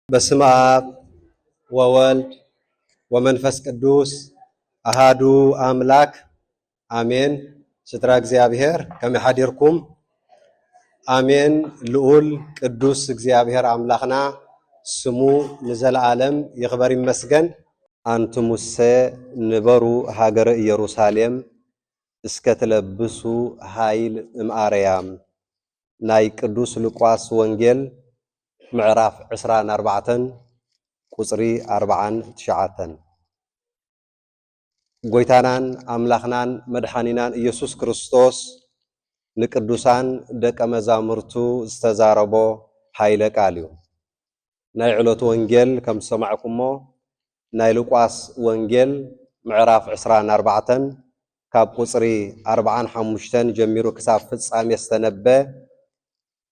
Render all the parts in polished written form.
በስመ አብ ወወልድ ወመንፈስ ቅዱስ አሃዱ አምላክ አሜን። ስትራ እግዚአብሔር ከመይ ሓዲርኩም? አሜን። ልዑል ቅዱስ እግዚአብሔር አምላኽና ስሙ ንዘለዓለም ይኽበር ይመስገን። አንትሙሰ ንበሩ ሃገረ ኢየሩሳሌም እስከ ትለብሱ ኃይል እምአርያም። ናይ ቅዱስ ሉቃስ ወንጌል ምዕራፍ 24 ቁጽሪ 49 ጎይታናን አምላኽናን መድኃኒናን ኢየሱስ ክርስቶስ ንቅዱሳን ደቀ መዛሙርቱ ዝተዛረቦ ኃይለ ቃል እዩ። ናይ ዕለቱ ወንጌል ከም ሰማዕኩሞ ናይ ሉቃስ ወንጌል ምዕራፍ 24 ካብ ቁጽሪ 45 ጀሚሩ ክሳብ ፍጻሜ ዝተነበ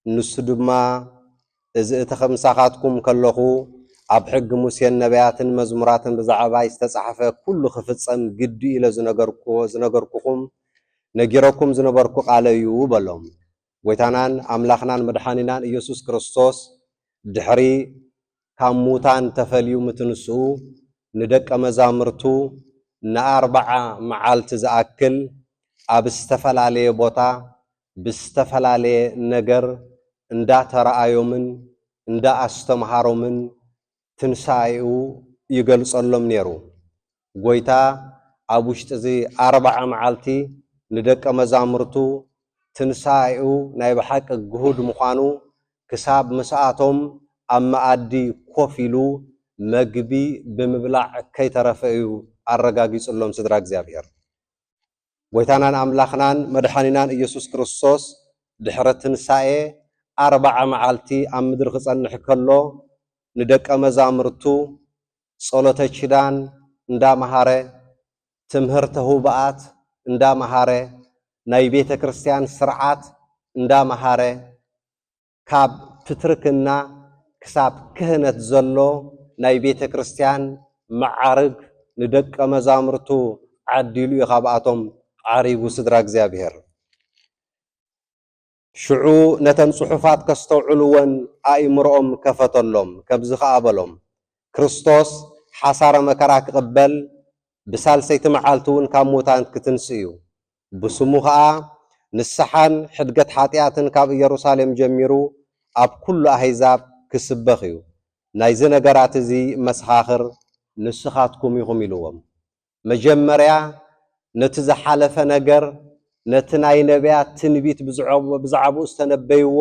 ንሱ ድማ እዚ እቲ ከምሳኻትኩም ከለኹ ኣብ ሕጊ ሙሴን ነቢያትን መዝሙራትን ብዛዕባይ ዝተጻሕፈ ኩሉ ክፍጸም ግዲ ኢለ ዝነገርኩኹም ነጊረኩም ዝነበርኩ ቃለ እዩ በሎም። ጎይታናን አምላኽናን መድኃኒናን ኢየሱስ ክርስቶስ ድሕሪ ካብ ሙታን ተፈልዩ ምትንስኡ ንደቀ መዛሙርቱ ን40 መዓልቲ ዝኣክል ኣብ ዝተፈላለየ ቦታ ብዝተፈላለየ ነገር እንዳተረኣዮምን እንዳኣስተምሃሮምን ትንሳኤኡ ይገልጸሎም ነይሩ። ጎይታ ኣብ ውሽጢ እዚ 40 መዓልቲ ንደቀ መዛሙርቱ ትንሳኤኡ ናይ ብሓቂ ግሁድ ምዃኑ ክሳብ ምስኣቶም ኣብ መኣዲ ኮፍ ኢሉ መግቢ ብምብላዕ ከይተረፈ እዩ ኣረጋጊጹሎም። ስድራ እግዚአብሔር ጎይታናን አምላኽናን መድኃኒናን ኢየሱስ ክርስቶስ ድሕረ ትንሳኤ 40 መዓልቲ ኣብ ምድሪ ክጸንሕ ከሎ ንደቀ መዛሙርቱ ጸሎተ ኪዳን እንዳመሃረ ትምህርተ ሁብኣት እንዳመሃረ ናይ ቤተ ክርስቲያን ስርዓት እንዳመሃረ ካብ ትትርክና ክሳብ ክህነት ዘሎ ናይ ቤተ ክርስቲያን መዓርግ ንደቀ መዛሙርቱ ዓዲሉ እዩ ካብኣቶም ዓሪጉ። ስድራ እግዚአብሔር ሽዑ ነተን ጽሑፋት ከስተውዕልወን ኣእምሮኦም ከፈተሎም። ከብዚ ከኣበሎም ክርስቶስ ሓሳረ መከራ ክቕበል ብሳልሰይቲ መዓልቲ እውን ካብ ሙታን ክትንስ እዩ። ብስሙ ከዓ ንስሓን ሕድገት ሓጢኣትን ካብ ኢየሩሳሌም ጀሚሩ ኣብ ኩሉ ኣሕዛብ ክስበኽ እዩ። ናይዚ ነገራት እዚ መሰኻኽር ንስኻትኩም ኢኹም ኢልዎም። መጀመርያ ነቲ ዝሓለፈ ነገር ነቲ ናይ ነቢያት ትንቢት ብዛዕባኡ ዝተነበይዎ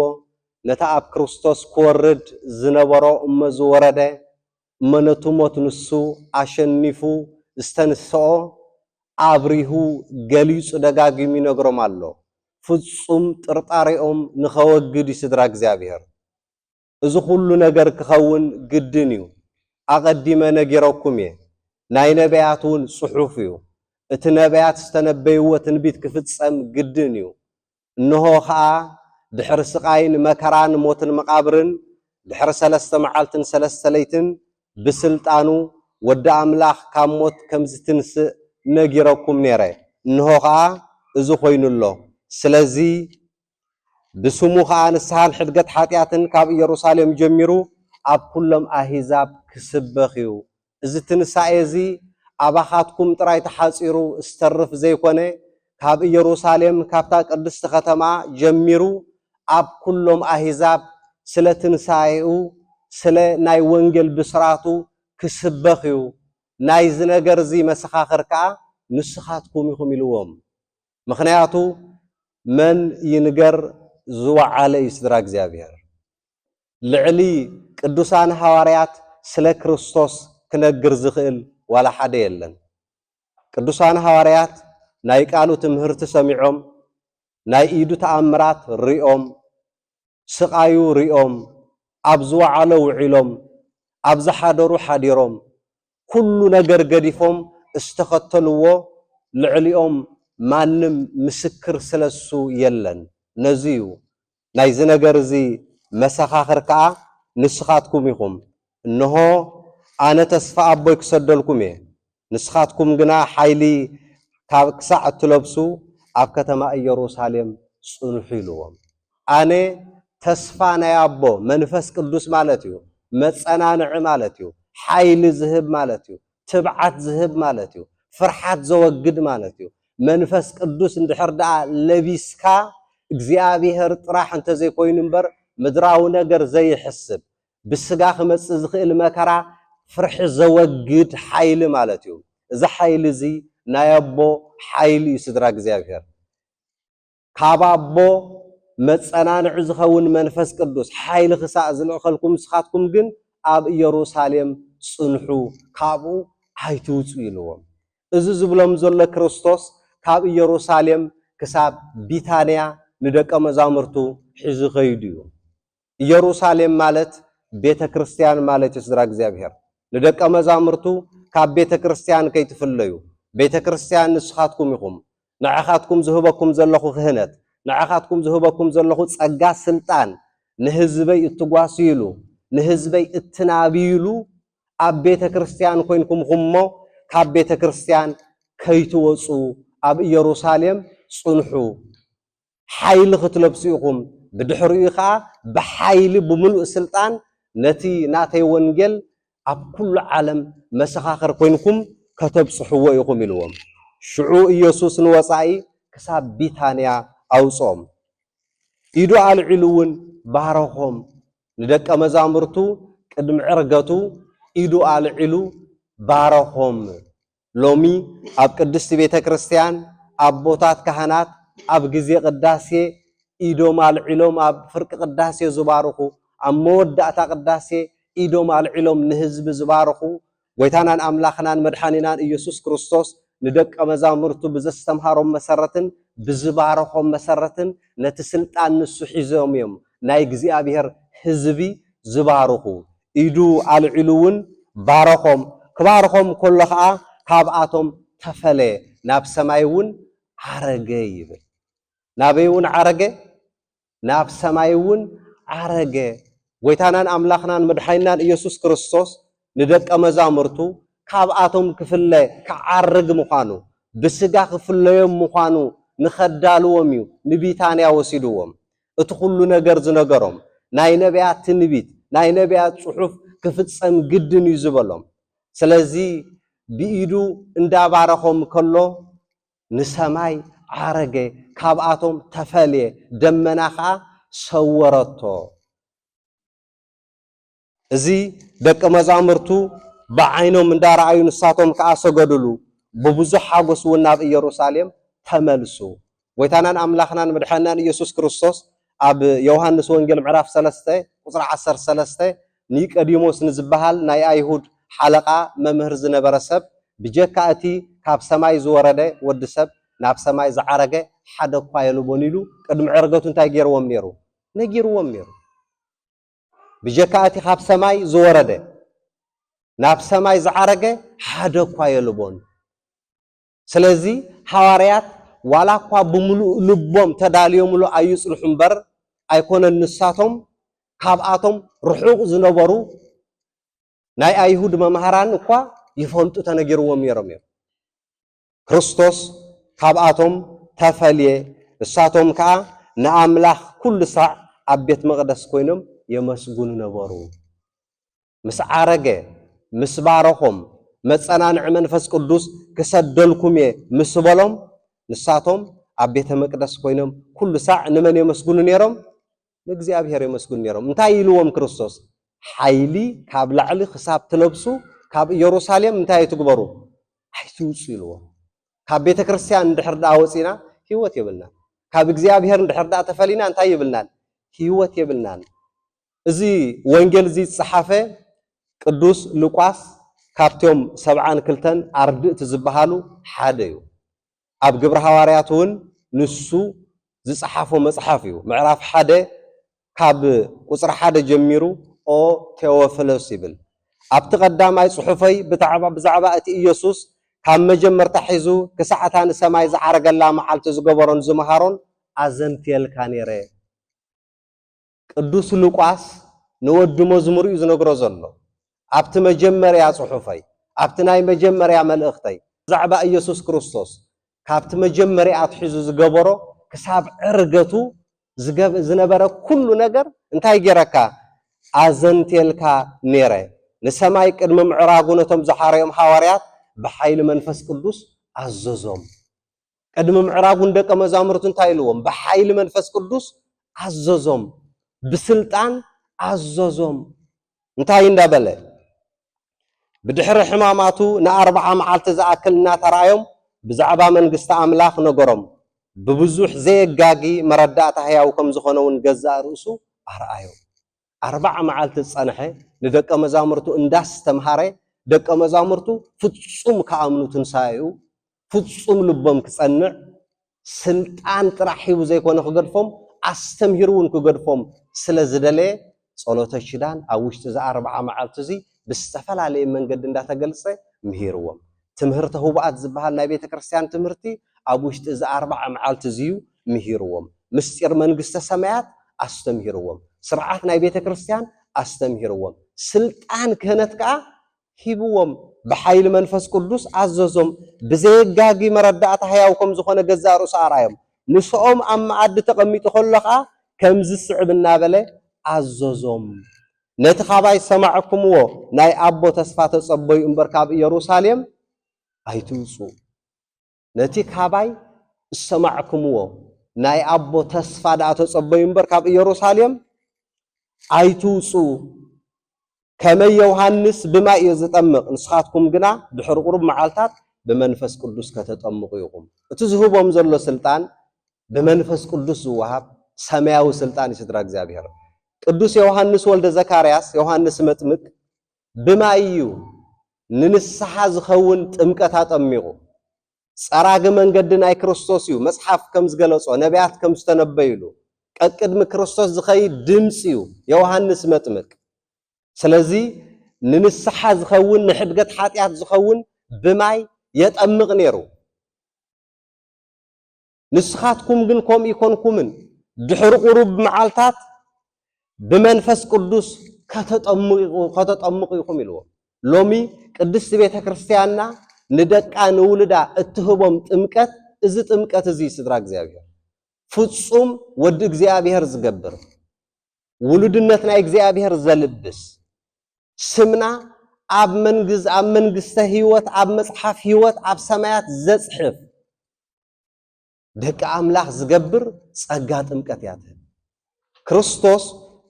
ነቲ ኣብ ክርስቶስ ክወርድ ዝነበሮ እሞ ዝወረደ እሞ ነቲ ሞት ንሱ ኣሸኒፉ ዝተንስኦ ኣብሪሁ ገሊጹ ደጋጊሙ ይነግሮም ኣሎ። ፍጹም ጥርጣሪኦም ንኸወግድ ስድራ እግዚአብሔር እዚ ኩሉ ነገር ክኸውን ግድን እዩ። ኣቐዲመ ነጊረኩም እየ። ናይ ነቢያት እውን ጽሑፍ እዩ። እቲ ነቢያት ዝተነበይዎ ትንቢት ክፍጸም ግድን እዩ። እንሆ ከዓ ድሕሪ ስቃይን መከራን ሞትን መቃብርን ድሕሪ 3 መዓልትን 3 ለይትን ብስልጣኑ ወዲ ኣምላኽ ካብ ሞት ከም ዝትንስእ ነጊረኩም ነይረ። እንሆ ከዓ እዚ ኮይኑሎ። ስለዚ ብስሙ ከዓ ንስሓን ሕድገት ሓጢኣትን ካብ ኢየሩሳሌም ጀሚሩ ኣብ ኩሎም ኣሕዛብ ክስበኽ እዩ። እዚ ትንሳኤ እዚ ኣባኻትኩም ጥራይ ተሓፂሩ ዝተርፍ ዘይኮነ ካብ ኢየሩሳሌም ካብታ ቅድስቲ ከተማ ጀሚሩ ኣብ ኩሎም ኣሕዛብ ስለ ትንሳኤኡ ስለ ናይ ወንጌል ብስራቱ ክስበኽ እዩ። ናይዚ ነገር እዚ መሰኻኽር ከዓ ንስኻትኩም ኢኹም ኢልዎም። ምክንያቱ መን ይንገር ዝወዓለ እዩ ስድራ እግዚአብሔር። ልዕሊ ቅዱሳን ሐዋርያት ስለ ክርስቶስ ክነግር ዝኽእል ዋላ ሓደ የለን። ቅዱሳን ሐዋርያት ናይ ቃሉ ትምህርቲ ሰሚዖም ናይ ኢዱ ተኣምራት ሪኦም ስቃዩ ሪኦም ኣብ ዝወዓሎ ውዒሎም ኣብ ዝሓደሩ ሓዲሮም ኩሉ ነገር ገዲፎም እስተኸተልዎ ልዕሊኦም ማንም ምስክር ስለሱ የለን ነዚዩ ናይዚ ነገር እዚ መሰኻኽር ከዓ ንስኻትኩም ኢኹም እንሆ ኣነ ተስፋ ኣቦይ ክሰደልኩም እየ ንስኻትኩም ግና ሓይሊ ካብ ክሳዕ እትለብሱ ኣብ ከተማ ኢየሩሳሌም ጽንሑ ኢልዎም ኣነ ተስፋ ናይ ኣቦ መንፈስ ቅዱስ ማለት እዩ መጸናንዒ ማለት እዩ ሓይሊ ዝህብ ማለት እዩ ትብዓት ዝህብ ማለት እዩ ፍርሓት ዘወግድ ማለት እዩ መንፈስ ቅዱስ እንድሕር ደኣ ለቢስካ እግዚአብሔር ጥራሕ እንተዘይኮይኑ እምበር ምድራዊ ነገር ዘይሕስብ ብስጋ ክመጽእ ዝኽእል መከራ ፍርሒ ዘወግድ ሓይሊ ማለት እዩ እዚ ሓይሊ እዚ ናይ ኣቦ ሓይሊ እዩ ስድራ እግዚአብሔር ካብ ኣቦ መጸናንዒ ዝኸውን መንፈስ ቅዱስ ሓይሊ ክሳእ ዝልእኸልኩም ንስኻትኩም ግን ኣብ ኢየሩሳሌም ጽንሑ ካብኡ ኣይትውፁ ኢልዎም እዚ ዝብሎም ዘሎ ክርስቶስ ካብ ኢየሩሳሌም ክሳብ ቢታንያ ንደቀ መዛሙርቱ ሒዙ ኸይዱ እዩ ኢየሩሳሌም ማለት ቤተ ክርስቲያን ማለት እዩ ስድራ እግዚአብሔር ንደቀ መዛሙርቱ ካብ ቤተ ክርስቲያን ከይትፍለዩ ቤተ ክርስቲያን ንስኻትኩም ኢኹም ንዓኻትኩም ዝህበኩም ዘለኹ ክህነት ንዓኻትኩም ዝህበኩም ዘለኹ ጸጋ ስልጣን ንህዝበይ እትጓስይሉ ንህዝበይ እትናብይሉ ኣብ ቤተ ክርስቲያን ኮይንኩም እሞ ካብ ቤተ ክርስቲያን ከይትወፁ ኣብ ኢየሩሳሌም ጽንሑ ሓይሊ ክትለብሱ ኢኹም ብድሕሪኡ ከዓ ብሓይሊ ብምሉእ ስልጣን ነቲ ናተይ ወንጌል ኣብ ኩሉ ዓለም መሰኻኽር ኮይንኩም ከተብጽሕዎ ኢኹም ኢልዎም ሽዑ ኢየሱስ ንወፃኢ ክሳብ ቢታንያ ኣውጾም ኢዱ ኣልዒሉ እውን ባረኾም ንደቀ መዛሙርቱ ቅድሚ ዕርገቱ ኢዱ ኣልዒሉ ባረኾም ሎሚ ኣብ ቅድስቲ ቤተ ክርስቲያን ኣቦታት ካህናት ኣብ ግዜ ቅዳሴ ኢዶም ኣልዒሎም ኣብ ፍርቂ ቅዳሴ ዝባርኹ ኣብ መወዳእታ ቅዳሴ ኢዶም ኣልዒሎም ንህዝቢ ዝባርኹ ጎይታናን ኣምላኽናን መድሓኒናን ኢየሱስ ክርስቶስ ንደቀ መዛሙርቱ ብዘስተምሃሮም መሰረትን ብዝባረኾም መሰረትን ነቲ ስልጣን ንሱ ሒዞም እዮም ናይ እግዚአብሔር ህዝቢ ዝባርኹ ኢዱ ኣልዒሉ እውን ባረኾም ክባርኾም ከሎ ከዓ ካብኣቶም ተፈለየ ናብ ሰማይ እውን ዓረገ ይብል ናበይ እውን ዓረገ ናብ ሰማይ እውን ዓረገ ጎይታናን ኣምላኽናን መድሓኒናን ኢየሱስ ክርስቶስ ንደቀ መዛሙርቱ ካብኣቶም ክፍለ ክዓርግ ምዃኑ ብስጋ ክፍለዮም ምዃኑ ንኸዳልዎም እዩ ንቢታንያ ወሲድዎም እቲ ኩሉ ነገር ዝነገሮም ናይ ነቢያት ትንቢት ናይ ነቢያት ጽሑፍ ክፍጸም ግድን እዩ ዝበሎም ስለዚ ብኢዱ እንዳባረኾም ከሎ ንሰማይ ዓረገ ካብኣቶም ተፈልየ ደመና ከዓ ሰወረቶ እዚ ደቀ መዛሙርቱ ብዓይኖም እንዳረኣዩ ንሳቶም ከዓ ሰገድሉ ብብዙሕ ሓጎስ እውን ናብ ኢየሩሳሌም ተመልሱ ጎይታናን ኣምላኽናን መድሓኒናን ኢየሱስ ክርስቶስ ኣብ ዮሐንስ ወንጌል ምዕራፍ 3 ቁጽሪ 13 ኒቆዲሞስ ንዝበሃል ናይ ኣይሁድ ሓለቓ መምህር ዝነበረ ሰብ ብጀካ እቲ ካብ ሰማይ ዝወረደ ወዲ ሰብ ናብ ሰማይ ዝዓረገ ሓደ እኳ የልቦን ኢሉ ቅድሚ ዕርገቱ እንታይ ገይርዎም ነይሩ ነጊርዎም ነይሩ ብጀካ እቲ ካብ ሰማይ ዝወረደ ናብ ሰማይ ዝዓረገ ሓደ እኳ የልቦን ስለዚ ሐዋርያት ዋላ እኳ ብምሉእ ልቦም ተዳልዮምሉ ኣይጽልሑ እምበር ኣይኮነን ንሳቶም ካብኣቶም ርሑቕ ዝነበሩ ናይ ኣይሁድ መምሃራን እኳ ይፈልጡ ተነጊርዎም ነይሮም እዮም ክርስቶስ ካብኣቶም ተፈልየ ንሳቶም ከዓ ንኣምላኽ ኩሉ ሰዕ ኣብ ቤት መቕደስ ኮይኖም የመስጉኑ ነበሩ ምስ ዓረገ ምስ ባረኾም መጸናንዒ መንፈስ ቅዱስ ክሰደልኩም እየ ምስ በሎም ንሳቶም ኣብ ቤተ መቅደስ ኮይኖም ኩሉ ሰዕ ንመን የመስጉኑ ነይሮም ንእግዚአብሔር የመስጉኑ ነይሮም እንታይ ኢልዎም ክርስቶስ ሓይሊ ካብ ላዕሊ ክሳብ ትለብሱ ካብ ኢየሩሳሌም እንታይ ትግበሩ ኣይትውፁ ኢልዎም ካብ ቤተ ክርስቲያን እንድሕር ደኣ ወፂና ህይወት የብልናን ካብ እግዚአብሔር እንድሕር ደኣ ተፈሊና እንታይ የብልናን ህይወት የብልናን እዚ ወንጌል እዚ ዝጸሓፈ ቅዱስ ሉቃስ ካብቶም 72 ኣርድእቲ ዝበሃሉ ሓደ እዩ ኣብ ግብረ ሐዋርያት እውን ንሱ ዝጽሓፎ መጽሓፍ እዩ ምዕራፍ 1 ካብ ቁጽሪ 1 ጀሚሩ ኦ ቴዎፍሎስ ይብል ኣብቲ ቀዳማይ ጽሑፈይ ብዛዕባ እቲ ኢየሱስ ካብ መጀመርታ ሒዙ ክሳዕታ ንሰማይ ዝዓረገላ መዓልቲ ዝገበሮን ዝመሃሮን ኣዘንትየልካ ነይረ ቅዱስ ሉቃስ ንወዲ መዝሙር እዩ ዝነግሮ ዘሎ ኣብቲ መጀመርያ ጽሑፈይ ኣብቲ ናይ መጀመርያ መልእኽተይ ብዛዕባ ኢየሱስ ክርስቶስ ካብቲ መጀመርያ ኣትሒዙ ዝገበሮ ክሳብ ዕርገቱ ዝነበረ ኩሉ ነገር እንታይ ገረካ ኣዘንትየልካ ነይረ ንሰማይ ቅድሚ ምዕራጉ ነቶም ዝሓረዮም ሐዋርያት ብሓይሊ መንፈስ ቅዱስ ኣዘዞም ቅድሚ ምዕራጉ ደቀ መዛሙርቱ እንታይ ኢልዎም ብሓይሊ መንፈስ ቅዱስ ኣዘዞም ብስልጣን ኣዘዞም እንታይ እንዳበለ ብድሕሪ ሕማማቱ ን40 መዓልቲ ዝኣክል እናተራእዮም ብዛዕባ መንግስቲ ኣምላኽ ነገሮም ብብዙሕ ዘየጋጊ መረዳእታ ሕያው ከም ዝኾነውን ገዛእ ርእሱ ኣርአዮ 40 መዓልቲ ጸንሐ ንደቀ መዛሙርቱ እንዳስተምሃረ ደቀ መዛሙርቱ ፍጹም ከኣምኑ ትንሳኤኡ ፍጹም ልቦም ክጸንዕ ስልጣን ጥራሕ ሂቡ ዘይኮነ ክገድፎም ኣስተምሂሩውን ክገድፎም ስለ ዝደለየ ጸሎተ ሽዳን ኣብ ውሽጢ ዛ 40 መዓልቲ እዚ ብዝተፈላለየ መንገዲ እንዳተገልጸ ምሂርዎም ትምህርተ ህቡኣት ዝበሃል ናይ ቤተ ክርስቲያን ትምህርቲ ኣብ ውሽጢ ዛ 40 መዓልቲ እዚዩ ምሂርዎም ምስጢር መንግስተ ሰማያት ኣስተምሂርዎም ስርዓት ናይ ቤተ ክርስቲያን ኣስተምሂርዎም ስልጣን ክህነት ከዓ ሂብዎም ብሓይሊ መንፈስ ቅዱስ ኣዘዞም ብዘየጋጊ መረዳእታ ሕያው ከም ዝኾነ ገዛእ ርእሱ ኣርአዮም ንስኦም ኣብ መዓዲ ተቐሚጡ ከሎ ከዓ ከም ዝስዕብ እናበለ ኣዘዞም ነቲ ኻባይ ሰማዕኩምዎ ናይ ኣቦ ተስፋ ተጸበዩ እምበር ካብ ኢየሩሳሌም ኣይትውፁ ነቲ ኻባይ ሰማዕኩምዎ ናይ ኣቦ ተስፋ ዳኣ ተጸበዩ እምበር ካብ ኢየሩሳሌም ኣይትውፁ ከመይ ዮሐንስ ብማይ እዩ ዝጠምቕ ንስኻትኩም ግና ድሕሪ ቁሩብ መዓልታት ብመንፈስ ቅዱስ ከተጠምቑ ኢኹም እቲ ዝህቦም ዘሎ ስልጣን ብመንፈስ ቅዱስ ዝወሃብ ሰማያዊ ስልጣን ይስድራ እግዚአብሔር ቅዱስ ዮሐንስ ወልደ ዘካርያስ ዮሐንስ መጥምቅ ብማይ እዩ ንንስሓ ዝኸውን ጥምቀት ኣጠሚቑ ጸራግ መንገዲ ናይ ክርስቶስ እዩ መጽሓፍ ከም ዝገለጾ ነቢያት ከም ዝተነበዩሉ ቀቅድሚ ክርስቶስ ዝኸይድ ድምፂ እዩ ዮሐንስ መጥምቅ ስለዚ ንንስሓ ዝኸውን ንሕድገት ኃጢአት ዝኸውን ብማይ የጠምቕ ነይሩ ንስኻትኩም ግን ከምኡ ይኮንኩምን ድሕሪ ቁሩብ መዓልታት ብመንፈስ ቅዱስ ከተጠምቑ ኢኹም ኢልዎ ሎሚ ቅድስቲ ቤተ ክርስቲያንና ንደቃ ንውልዳ እትህቦም ጥምቀት እዚ ጥምቀት እዚ ስድራ እግዚአብሔር ፍጹም ወዲ እግዚአብሔር ዝገብር ውሉድነት ናይ እግዚአብሔር ዘልብስ ስምና ኣብ መንግስተ ህይወት ኣብ መጽሓፍ ህይወት ኣብ ሰማያት ዘጽሕፍ ደቂ ኣምላኽ ዝገብር ጸጋ ጥምቀት ያትህብ ክርስቶስ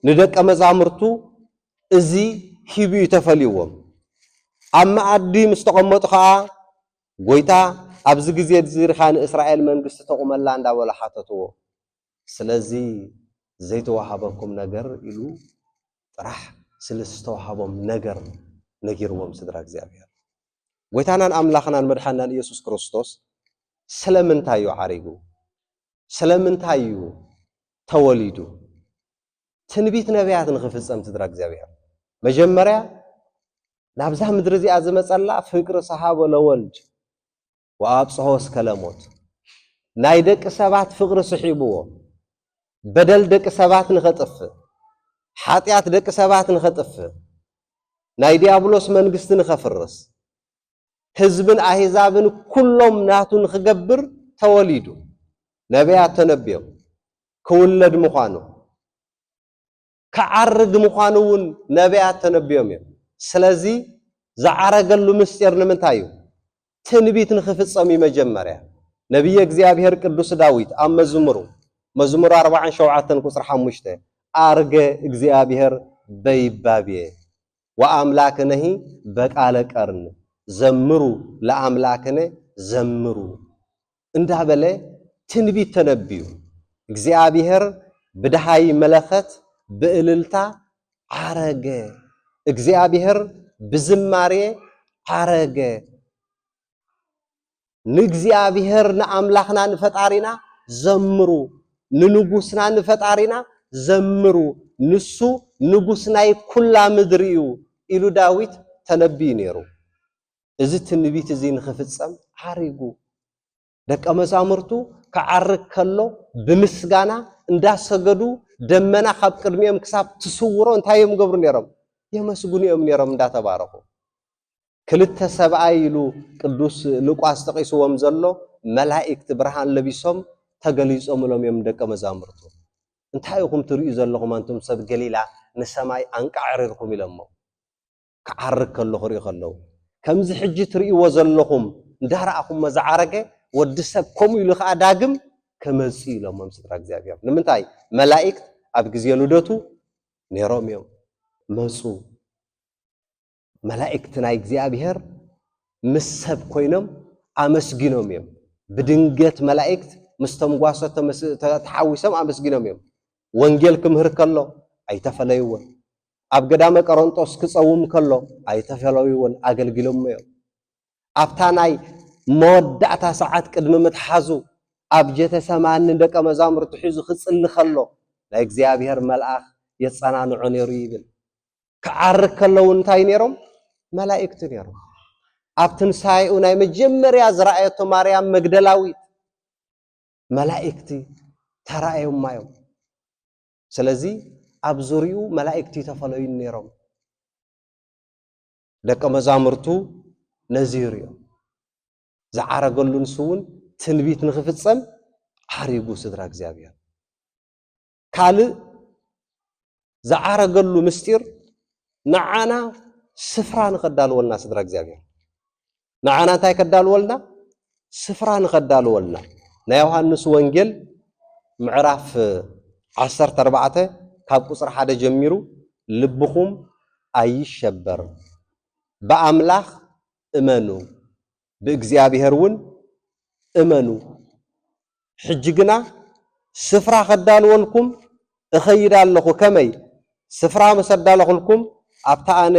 ንደቀ መዛሙርቱ እዚ ሂቡ ተፈልይዎም ኣብ መዓዲ ምስ ተቐመጡ ከዓ ጎይታ ኣብዚ ግዜ ዝሪኻ ንእስራኤል መንግስቲ ተቁመላ እንዳበሉ ሓተትዎ ስለዚ ዘይተዋሃበኩም ነገር ኢሉ ጥራሕ ስለዝተዋሃቦም ነገር ነጊርዎም ስድራ እግዚአብሔር ጎይታናን ኣምላኽናን መድሓናን ኢየሱስ ክርስቶስ ስለምንታይ እዩ ዓሪጉ ስለምንታይ እዩ ተወሊዱ ትንቢት ነቢያት ንኽፍጸም ስድራ እግዚአብሔር መጀመርያ ናብዛ ምድሪ እዚኣ ዝመጸላ ፍቅሪ ሰሓቦ ለወልድ ወኣብጽሖ እስከ ለሞት ናይ ደቂ ሰባት ፍቅሪ ስሒብዎ በደል ደቂ ሰባት ንኸጥፍእ ኃጢአት ደቂ ሰባት ንኸጥፍእ ናይ ዲያብሎስ መንግስቲ ንኸፍርስ ህዝብን ኣሕዛብን ኩሎም ናቱ ንኽገብር ተወሊዱ ነቢያት ተነቢዮም ክውለድ ምዃኑ ከዓርግ ምዃኑ እውን ነቢያት ተነቢዮም እዮም ስለዚ ዝዓረገሉ ምስጢር ንምንታይ እዩ ትንቢት ንኽፍጸም መጀመርያ ነቢየ እግዚአብሔር ቅዱስ ዳዊት ኣብ መዝሙር 47 ቁጽሪ 5 አርገ እግዚአብሔር በይባብየ ወአምላክነሂ በቃለ ቀርን ዘምሩ ለአምላክነ ዘምሩ እንዳበለ ትንቢት ተነብዩ እግዚአብሔር ብድሃይ መለኸት ብእልልታ ዓረገ እግዚአብሔር ብዝማሬ ዓረገ ንእግዚአብሔር ንአምላኽና ንፈጣሪና ዘምሩ ንንጉስና ንፈጣሪና ዘምሩ ንሱ ንጉስ ናይ ኩላ ምድሪ እዩ ኢሉ ዳዊት ተነብዩ ነይሩ እዚ ትንቢት እዚ ንኽፍጸም ዓሪጉ ደቀ መዛሙርቱ ክዓርግ ከሎ ብምስጋና እንዳሰገዱ ደመና ካብ ቅድሚኦም ክሳብ ትስውሮ እንታይ እዮም ገብሩ ነይሮም የመስጉኑ እዮም ነይሮም እንዳተባረኹ ክልተ ሰብኣይ ኢሉ ቅዱስ ሉቃስ ተቂስዎም ዘሎ መላእክት ብርሃን ለቢሶም ተገሊጾምሎም እዮም ደቀ መዛሙርቱ እንታይ ኢኹም ትርእዩ ዘለኹም አንቱም ሰብ ገሊላ ንሰማይ አንቃዕርርኩም ኢሎሞ ክዓርግ ከሎ ክርእዩ ከለዉ ከምዚ ሕጂ ትርእይዎ ዘለኹም እንዳረኣኹም መዝዓረገ ወዲ ሰብ ከምኡ ኢሉ ከዓ ዳግም ከመጽ ኢሎሞም ስድራ እግዚአብሔር ንምንታይ መላእክት ኣብ ግዜ ልደቱ ነይሮም እዮም መጹ መላእክት ናይ እግዚአብሔር ምስ ሰብ ኮይኖም ኣመስጊኖም እዮም ብድንገት መላእክት ምስቶም ጓሶት ተሓዊሶም ኣመስጊኖም እዮም ወንጌል ክምህር ከሎ ኣይተፈለይዎን ኣብ ገዳመ ቀሮንጦስ ክጸውም ከሎ ኣይተፈለይዎን ኣገልግሎም እዮም ኣብታ ናይ መወዳእታ ሰዓት ቅድሚ ምትሓዙ ኣብ ጀተሰማኒ ደቀ መዛሙርቱ ሒዙ ክጽሊ ከሎ ናይ እግዚአብሔር መልአክ የጸናንዖ ነይሩ ይብል ክዓርግ ከለዉ እንታይ ነይሮም መላእክት ነይሮም ኣብ ትንሳኤኡ ናይ መጀመርያ ዝረኣየቶ ማርያም መግደላዊት መላእክቲ ተራእዮም እዮም ስለዚ ኣብ ዙርዩ መላእክቲ ተፈለዩ ነይሮም ደቀ መዛሙርቱ ነዚር እዮም ዝዓረገሉ ንሱውን ትንቢት ንኽፍጸም ዓሪጉ ስድራ እግዚአብሔር ካልእ ዝዓረገሉ ምስጢር ንዓና ስፍራ ንኸዳልወልና ስድራ እግዚአብሔር ንዓና እንታይ ከዳልወልና ስፍራ ንኸዳልወልና ናይ ዮሐንስ ወንጌል ምዕራፍ 14 ካብ ቁጽሪ 1 ጀሚሩ ልብኹም ኣይሸበር በአምላኽ እመኑ ብእግዚአብሔርን እመኑ ሕጂ ግና ስፍራ ከዳልወልኩም እኸይድ ኣለኹ ከመይ ስፍራ መሰዳለኹልኩም ኣብታ ኣነ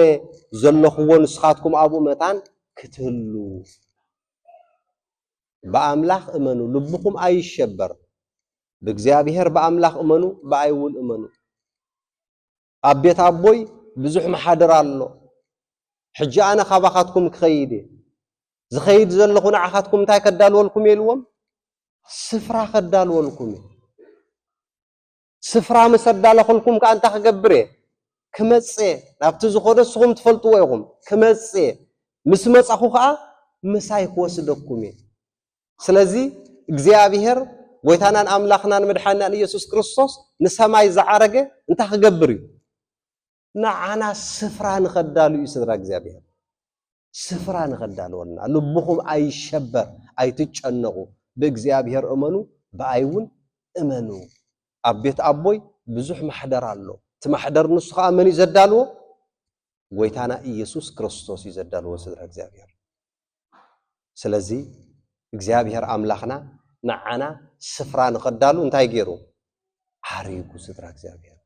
ዘለኽዎ ንስኻትኩም ኣብኡ መታን ክትህሉ በአምላኽ እመኑ ልብኹም ኣይሸበር ብእግዚአብሔር በአምላኽ እመኑ በአይውን እመኑ ኣብ ቤት ኣቦይ ብዙሕ መሓደር ኣሎ ሕጂ ኣነ ካባኻትኩም ክኸይድ ዝኸይድ ዘለኹ ንዓኻትኩም እንታይ ከዳልወልኩም የልዎም ስፍራ ከዳልወልኩም ስፍራ መሰዳለኹልኩም ከዓ እንታይ ክገብር ክመጽ ናብቲ ዝኾነ ንስኹም ትፈልጥዎ ኢኹም ክመጽ ምስ መጻኹ ከዓ ምሳይ ክወስደኩም ስለዚ እግዚአብሔር ጎይታናን ኣምላኽናን መድሓኒናን ኢየሱስ ክርስቶስ ንሰማይ ዝዓረገ እንታይ ክገብር እዩ ንዓና ስፍራ ንኸዳሉ እዩ ስድራ እግዚአብሔር ስፍራ ንኸዳልወልና ልብኹም ኣይሸበር ኣይትጨነቁ ብእግዚአብሔር እመኑ በአይውን እመኑ ኣብ ቤት ኣቦይ ብዙሕ ማሕደር ኣሎ እቲ ማሕደር ንሱ ከዓ መን እዩ ዘዳልዎ ጎይታና ኢየሱስ ክርስቶስ እዩ ዘዳልዎ ስድራ እግዚአብሔር ስለዚ እግዚአብሔር ኣምላኽና ንዓና ስፍራ ንኸዳሉ እንታይ ገይሩ ዓሪጉ ስድራ እግዚአብሔር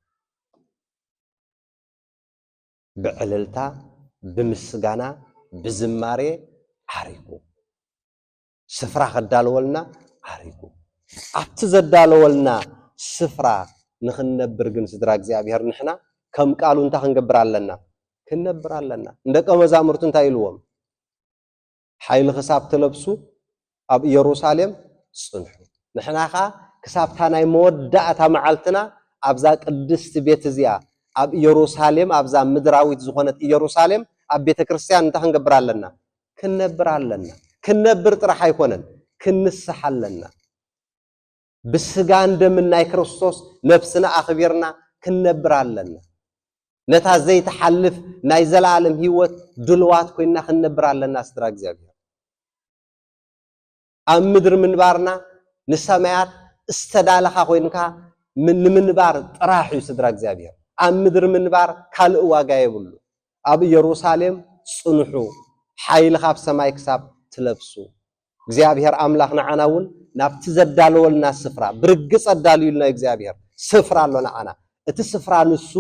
ብዕልልታ ብምስጋና ብዝማሬ ዓሪጉ ስፍራ ከዳልወልና ዓሪጉ ኣብቲ ዘዳልወልና ስፍራ ንኽነብር ግን ስድራ እግዚአብሔር ንሕና ከም ቃሉ እንታይ ክንገብር ኣለና ክንነብር ኣለና እንደቀ መዛሙርቱ እንታይ ኢልዎም ሓይሊ ክሳብ ትለብሱ ኣብ ኢየሩሳሌም ጽንሑ ንሕና ኸ ክሳብታ ናይ መወዳእታ መዓልትና ኣብዛ ቅድስቲ ቤት እዚኣ ኣብ ኢየሩሳሌም ኣብዛ ምድራዊት ዝኾነት ኢየሩሳሌም ኣብ ቤተ ክርስቲያን እንታይ ክንገብር ኣለና ክንነብር ኣለና ክንነብር ጥራሕ ኣይኮነን ክንስሕ ኣለና ብስጋን ደምን ናይ ክርስቶስ ነፍስና ኣኽቢርና ክንነብር ኣለና ነታ ዘይተሓልፍ ናይ ዘላለም ህይወት ድልዋት ኮይና ክንነብር ኣለና ስድራ እግዚአብሔር ኣብ ምድሪ ምንባርና ንሰማያት እስተዳለኻ ኮይንካ ንምንባር ጥራሕ እዩ ስድራ እግዚአብሔር ኣብ ምድሪ ምንባር ካልእ ዋጋ የብሉ ኣብ ኢየሩሳሌም ጽንሑ ሓይሊ ካብ ሰማይ ክሳብ ትለብሱ እግዚአብሔር ኣምላኽ ንዓና እውን ናብቲ ዘዳልወልና ስፍራ ብርግጽ ኣዳልዩልና እግዚአብሔር ስፍራ ኣሎ ንዓና እቲ ስፍራ ንሱ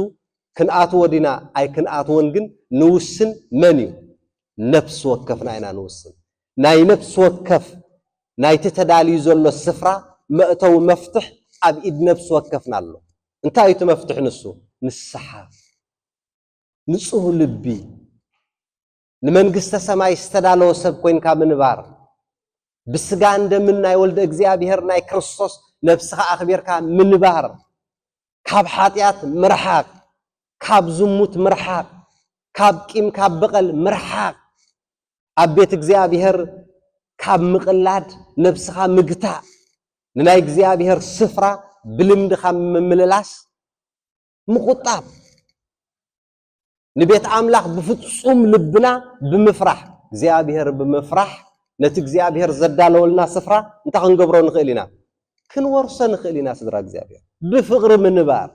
ክንኣትዎ ዲና ኣይ ክንኣትዎን ግን ንውስን መን እዩ ነፍሲ ወከፍና ኢና ንውስን ናይ ነፍሲ ወከፍ ናይቲ ተዳልዩ ዘሎ ስፍራ መእተው መፍትሕ ኣብ ኢድ ነፍስ ወከፍና ኣሎ እንታይ እቲ መፍትሕ ንሱ ንስሓ ንጹህ ልቢ ንመንግስተ ሰማይ ዝተዳለወ ሰብ ኮይንካ ምንባር ብስጋ እንደምናይ ወልደ እግዚአብሔር ናይ ክርስቶስ ነፍስኻ ኣኽቢርካ ምንባር ካብ ኃጢአት ምርሓቅ ካብ ዝሙት ምርሓቅ ካብ ቂም ካብ በቀል ምርሓቅ ኣብ ቤት እግዚአብሔር ካብ ምቅላድ ነፍስኻ ምግታ ንናይ እግዚአብሔር ስፍራ ብልምድኻ ምምልላስ ምቁጣብ ንቤት አምላኽ ብፍጹም ልብና ብምፍራሕ እግዚአብሔር ብምፍራሕ ነቲ እግዚአብሔር ዘዳለወልና ስፍራ እንታይ ክንገብሮ ንኽእል ኢና ክንወርሶ ንኽእል ኢና ስድራ እግዚአብሔር ብፍቅሪ ምንባር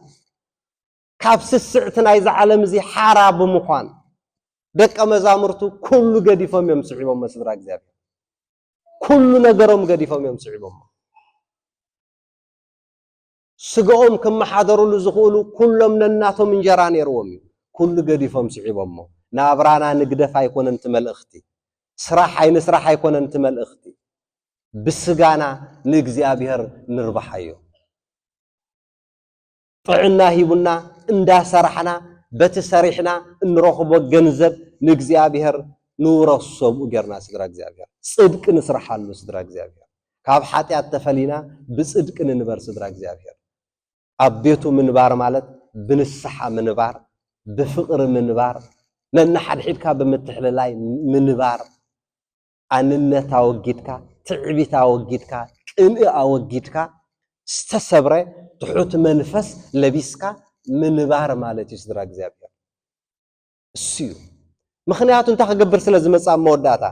ካብ ስስዕት ናይ ዝዓለም እዚ ሓራ ብምዃን ደቀ መዛሙርቱ ኩሉ ገዲፎም እዮም ስዒቦም ስድራ እግዚአብሔር ኩሉ ነገሮም ገዲፎም እዮም ስዒቦም ስጋኦም ከመሓደሩሉ ዝኽእሉ ኩሎም ነናቶም እንጀራ ነይርዎም እዩ ኩሉ ገዲፎም ስዒቦም ናብራና ንግደፍ ኣይኮነን ትመልእኽቲ ስራሕ ኣይንስራሕ ኣይኮነን ትመልእኽቲ ብስጋና ንእግዚአብሔር ንርባሓዮ ጥዕና ሂቡና እንዳሰራሕና በቲ ሰሪሕና እንረኽቦ ገንዘብ ንእግዚአብሔር ንውረሶም ጌርና ስድራ እግዚአብሔር ጽድቅ ንስራሓሉ ስድራ እግዚአብሔር ካብ ኃጢአት ተፈሊና ብጽድቅ ንንበር ስድራ እግዚአብሔር ኣብ ቤቱ ምንባር ማለት ብንስሓ ምንባር بفقر منبار لأن حد حدك بمتحللاي منبار أننا وجدك تعبي وجدك إن وجدك استسبره تحط منفس لبيسك منبار مالتي سدراك زابير السيو مخنيات انت خجبر سلازم تصام موداتا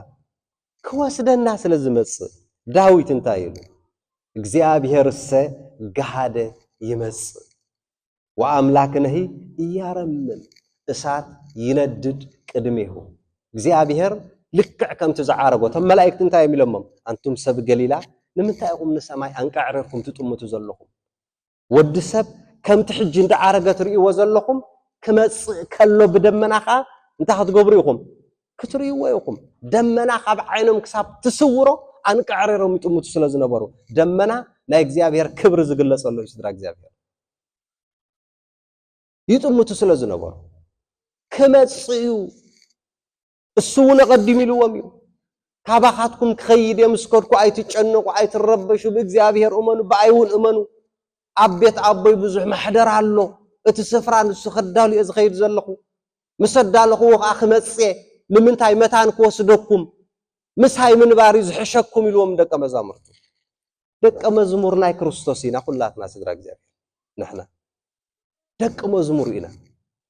كواسد الناس لازم تص داويت انتايلو እግዚአብሔር ገሃደ ይመጽ ወአምላክነሂ ይያረምን እሳት ይነድድ ቅድሜሁ እግዚአብሔር ልክዕ ከምቲ ዘዓረጎ ተመላእክት እንታይ የሚለሞም አንቱም ሰብ ገሊላ ንምንታይኩም ንሰማይ አንቃዕረኩም ትጥሙቱ ዘለኹም ወዲ ሰብ ከምቲ ሕጂ እንደዓረገ ትርእይዎ ዘለኹም ክመጽእ ከሎ ብደመናኻ እንታይ ክትገብሩ ኢኹም ክትርእይዎ ኢኹም ደመና ካብ ዓይኖም ክሳብ ትስውሮ አንቃዕረሮም ይጥሙቱ ስለዝነበሩ ደመና ናይ እግዚአብሔር ክብር ዝግለጸሉ ይስድራ እግዚአብሔር ይጥሙቱ ስለዝነበሩ ከመጽዩ እሱውን ቀድም ይልዎም እዩ ካባኻትኩም ክኸይድ የምስኮድኩ አይትጨነቁ አይትረበሹ በእግዚአብሔር እመኑ በአይውን እመኑ አቤት አቦይ ብዙሕ ማሕደር አሎ እቲ ስፍራ ንሱ خدالو እዝኸይድ ዘለኹ መሰዳለኹ አኽመጽ ንምንታይ መታን ክወስደኩም مسحي من باري زحشكم يلوم دق مزامرته دق مزمور ناي كريستوسينا كلاتنا سدرا እግዚአብሔር نحنا دق مزمور إنا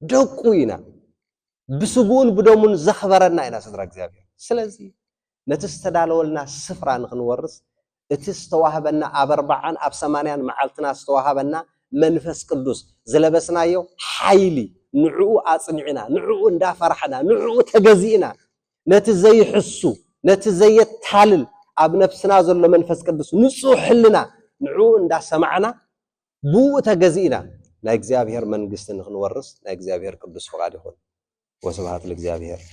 دقوينا بسبون بدمون زخبرنا إنا سدرا እግዚአብሔር ስለዚህ ነተስተዳለወልና ስፍራ ንኽንወርስ እትስተዋሃበና አበርባዓን አብ 80 መዓልትናስተዋሃበና መንፈስ ቅዱስ ዘለበስናዮ ኃይሊ ንዑ አጽንዕና ንዑ እንዳፈርحنا ንዑ ተገዚእና ነትዘይሕሱ نتزيت تالل أب نفسنا زل منفس قدس نصوح لنا نعو اندا سمعنا بو تجزينا لا እግዚአብሔር መንግስትን ንኽንወርስ لا እግዚአብሔር ቅዱስ ፈቃድ ይሁን وسبحات لእግዚአብሔር